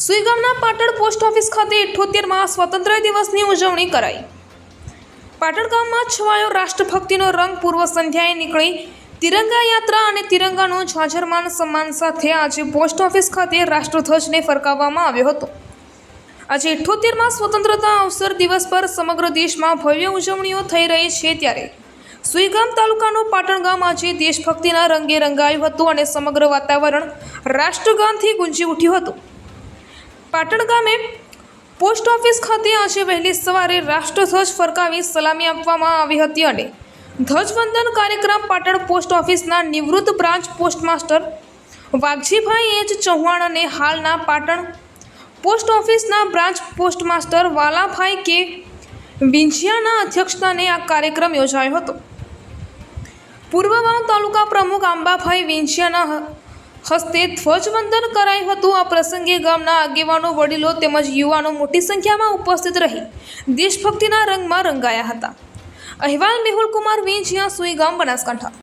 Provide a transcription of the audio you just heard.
સુઈગામના Patan post office ખાતે 78મા સ્વાતંત્ર્ય દિવસની ઉજવણી કરાઈ। પાટણ ગામમાં છવાયો રાષ્ટ્રભક્તિનો રંગ। પૂર્વ સંધ્યાએ નીકળી તિરંગા યાત્રા અને તિરંગાનું ઝાઝરમાન સન્માન સાથે આજે પોસ્ટ ઓફિસ ખાતે રાષ્ટ્રધ્વજને ફરકાવવામાં આવ્યો હતો। આજે 78મા સ્વતંત્રતા અવસર દિવસ પર સમગ્ર દેશમાં ભવ્ય ઉજવણીઓ થઈ રહી છે, ત્યારે સુઈગામ તાલુકાનું પાટણ ગામ આજે દેશભક્તિના રંગે રંગાયું હતું અને સમગ્ર વાતાવરણ રાષ્ટ્રગાનથી ગુંજી ઉઠ્યું હતું। પાટણ ગામે પોસ્ટ ઓફિસ ખાતે આજે વહેલી સવારે રાષ્ટ્રધ્વજ ફરકાવી સલામી આપવામાં આવી હતી અને ધ્વજવંદન કાર્યક્રમ પાટણ પોસ્ટ ઓફિસના નિવૃત્ત branch post master વાઘજીભાઈ H Chauhan અને હાલના પાટણ પોસ્ટ ઓફિસના બ્રાન્ચ પોસ્ટ માસ્ટર વાલાભાઈ કે વિંછિયાના અધ્યક્ષસ્થાને આ કાર્યક્રમ યોજાયો હતો। પૂર્વ વાવ તાલુકા પ્રમુખ આંબાભાઈ વિંછિયાના હસ્તે ધ્વજવંદન કરાયું હતું। આ પ્રસંગે ગામના આગેવાનો, વડીલો તેમજ યુવાનો મોટી સંખ્યામાં ઉપસ્થિત રહી દેશભક્તિના રંગમાં રંગાયા હતા। અહેવાલ મેહુલ કુમાર વિંછિયા, સુઈગામ, બનાસકાંઠા।